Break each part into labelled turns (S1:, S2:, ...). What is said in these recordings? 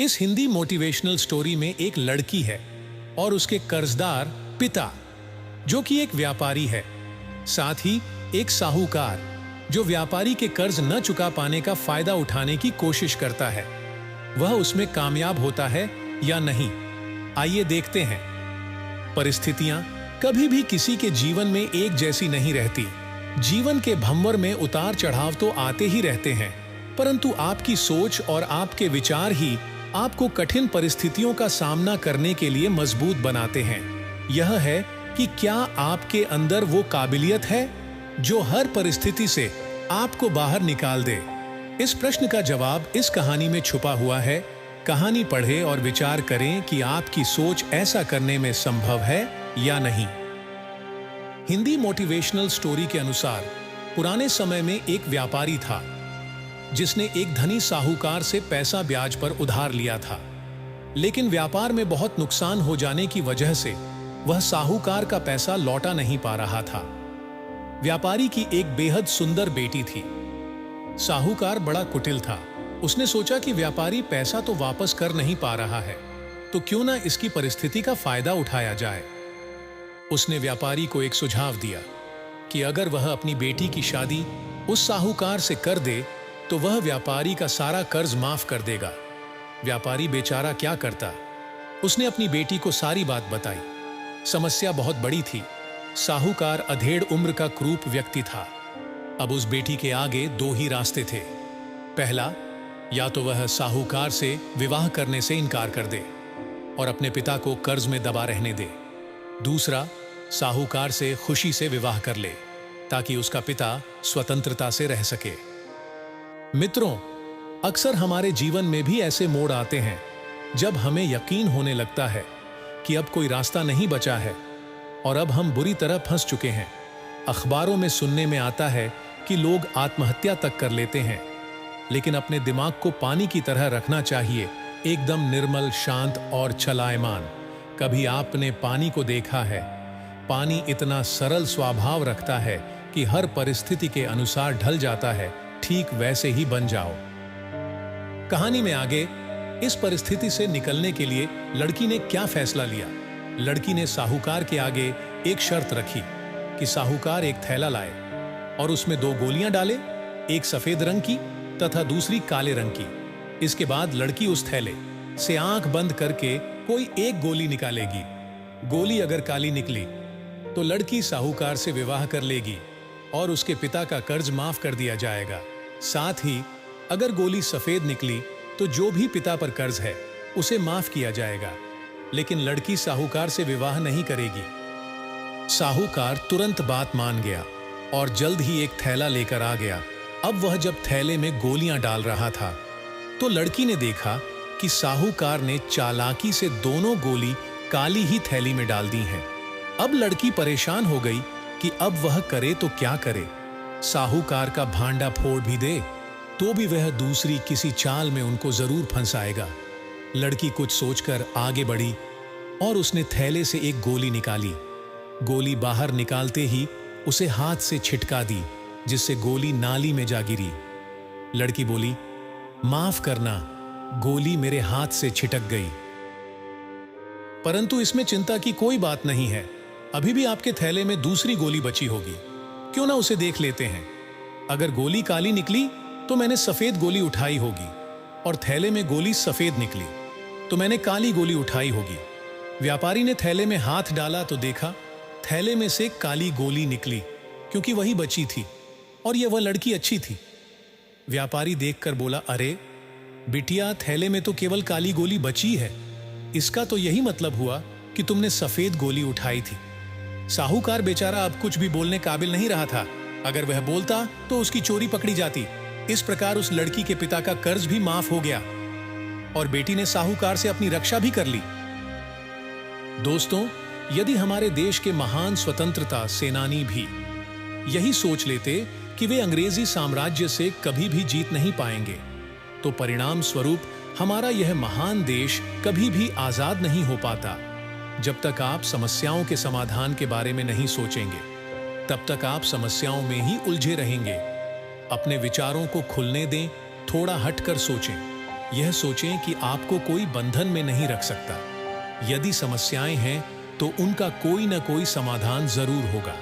S1: इस Hindi motivational story में एक लड़की है और उसके कर्जदार पिता, जो कि एक व्यापारी है, साथ ही एक साहूकार जो व्यापारी के कर्ज न चुका पाने का फायदा उठाने की कोशिश करता है। वह उसमें कामयाब होता है या नहीं, आइए देखते हैं। परिस्थितियां कभी भी किसी के जीवन में एक जैसी नहीं रहती। जीवन के भंवर में उतार चढ़ाव तो आते ही रहते हैं, परंतु आपकी सोच और आपके विचार ही आपको कठिन परिस्थितियों का सामना करने के लिए मजबूत बनाते हैं। यह है कि क्या आपके अंदर वो काबिलियत है जो हर परिस्थिति से आपको बाहर निकाल दे। इस प्रश्न का जवाब इस कहानी में छुपा हुआ है। कहानी पढ़ें और विचार करें कि आपकी सोच ऐसा करने में संभव है या नहीं। हिंदी मोटिवेशनल स्टोरी के अनुसार पुराने समय में एक व्यापारी था जिसने एक धनी साहूकार से पैसा ब्याज पर उधार लिया था, लेकिन व्यापार में बहुत नुकसान हो जाने की वजह से वह साहूकार का पैसा लौटा नहीं पा रहा था। व्यापारी की एक बेहद सुंदर बेटी थी। साहूकार बड़ा कुटिल था। उसने सोचा कि व्यापारी पैसा तो वापस कर नहीं पा रहा है, तो क्यों ना इसकी परिस्थिति का फायदा उठाया जाए। उसने व्यापारी को एक सुझाव दिया कि अगर वह अपनी बेटी की शादी उस साहूकार से कर दे तो वह व्यापारी का सारा कर्ज माफ कर देगा। व्यापारी बेचारा क्या करता। उसने अपनी बेटी को सारी बात बताई। समस्या बहुत बड़ी थी। साहूकार अधेड़ उम्र का क्रूप व्यक्ति था। अब उस बेटी के आगे दो ही रास्ते थे। पहला, या तो वह साहूकार से विवाह करने से इनकार कर दे और अपने पिता को कर्ज में दबा रहने दे। दूसरा, साहूकार से खुशी से विवाह कर ले ताकि उसका पिता स्वतंत्रता से रह सके। मित्रों, अक्सर हमारे जीवन में भी ऐसे मोड़ आते हैं जब हमें यकीन होने लगता है कि अब कोई रास्ता नहीं बचा है और अब हम बुरी तरह फंस चुके हैं। अखबारों में सुनने में आता है कि लोग आत्महत्या तक कर लेते हैं, लेकिन अपने दिमाग को पानी की तरह रखना चाहिए, एकदम निर्मल, शांत और चलायमान। कभी आपने पानी को देखा है? पानी इतना सरल स्वभाव रखता है कि हर परिस्थिति के अनुसार ढल जाता है। ठीक वैसे ही बन जाओ। कहानी में आगे इस परिस्थिति से निकलने के लिए लड़की ने क्या फैसला लिया। लड़की ने साहूकार के आगे एक शर्त रखी कि साहूकार एक थैला लाए और उसमें 2 गोलियां डाले, एक सफेद रंग की तथा दूसरी काले रंग की। इसके बाद लड़की उस थैले से आंख बंद करके कोई एक गोली निकालेगी। गोली अगर काली निकली तो लड़की साहूकार से विवाह कर लेगी और उसके पिता का कर्ज माफ कर दिया जाएगा। साथ ही अगर गोली सफेद निकली तो जो भी पिता पर कर्ज है उसे माफ किया जाएगा, लेकिन लड़की साहूकार से विवाह नहीं करेगी। साहूकार तुरंत बात मान गया और जल्द ही एक थैला लेकर आ गया। अब वह जब थैले में गोलियां डाल रहा था तो लड़की ने देखा कि साहूकार ने चालाकी से दोनों गोली काली ही थैली में डाल दी हैं। अब लड़की परेशान हो गई कि अब वह करे तो क्या करे। साहूकार का भांडा फोड़ भी दे तो भी वह दूसरी किसी चाल में उनको जरूर फंसाएगा। लड़की कुछ सोचकर आगे बढ़ी और उसने थैले से एक गोली निकाली। गोली बाहर निकालते ही उसे हाथ से छिटका दी, जिससे गोली नाली में जा गिरी। लड़की बोली, माफ करना, गोली मेरे हाथ से छिटक गई। परंतु इसमें चिंता की कोई बात नहीं है। अभी भी आपके थैले में दूसरी गोली बची होगी, क्यों ना उसे देख लेते हैं। अगर गोली काली निकली तो मैंने सफेद गोली उठाई होगी और थैले में गोली सफेद निकली तो मैंने काली गोली उठाई होगी। व्यापारी ने थैले में हाथ डाला तो देखा थैले में से काली गोली निकली, क्योंकि वही बची थी और यह वह लड़की अच्छी थी। व्यापारी देखकर बोला, अरे बिटिया, थैले में तो केवल काली गोली बची है। इसका तो यही मतलब हुआ कि तुमने सफेद गोली उठाई थी। साहूकार बेचारा अब कुछ भी बोलने काबिल नहीं रहा था। अगर वह बोलता तो उसकी चोरी पकड़ी जाती। इस प्रकार उस लड़की के पिता का कर्ज भी माफ हो गया और बेटी ने साहूकार से अपनी रक्षा भी कर ली। दोस्तों, यदि हमारे देश के महान स्वतंत्रता सेनानी भी यही सोच लेते कि वे अंग्रेजी साम्राज्य से कभी भी जीत नहीं पाएंगे, तो परिणाम स्वरूप हमारा यह महान देश कभी भी आजाद नहीं हो पाता। जब तक आप समस्याओं के समाधान के बारे में नहीं सोचेंगे, तब तक आप समस्याओं में ही उलझे रहेंगे। अपने विचारों को खुलने दें, थोड़ा हटकर सोचें। यह सोचें कि आपको कोई बंधन में नहीं रख सकता। यदि समस्याएं हैं तो उनका कोई न कोई समाधान जरूर होगा।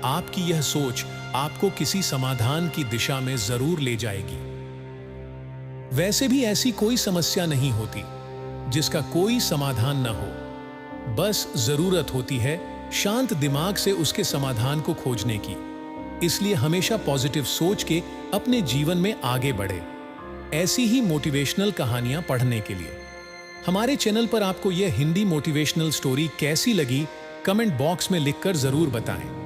S1: आपकी यह सोच आपको किसी समाधान की दिशा में जरूर ले जाएगी। वैसे भी ऐसी कोई समस्या नहीं होती जिसका कोई समाधान न हो। बस जरूरत होती है शांत दिमाग से उसके समाधान को खोजने की। इसलिए हमेशा पॉजिटिव सोच के अपने जीवन में आगे बढ़े। ऐसी ही मोटिवेशनल कहानियां पढ़ने के लिए हमारे चैनल पर आपको यह हिंदी मोटिवेशनल स्टोरी कैसी लगी, कमेंट बॉक्स में लिखकर जरूर बताएं।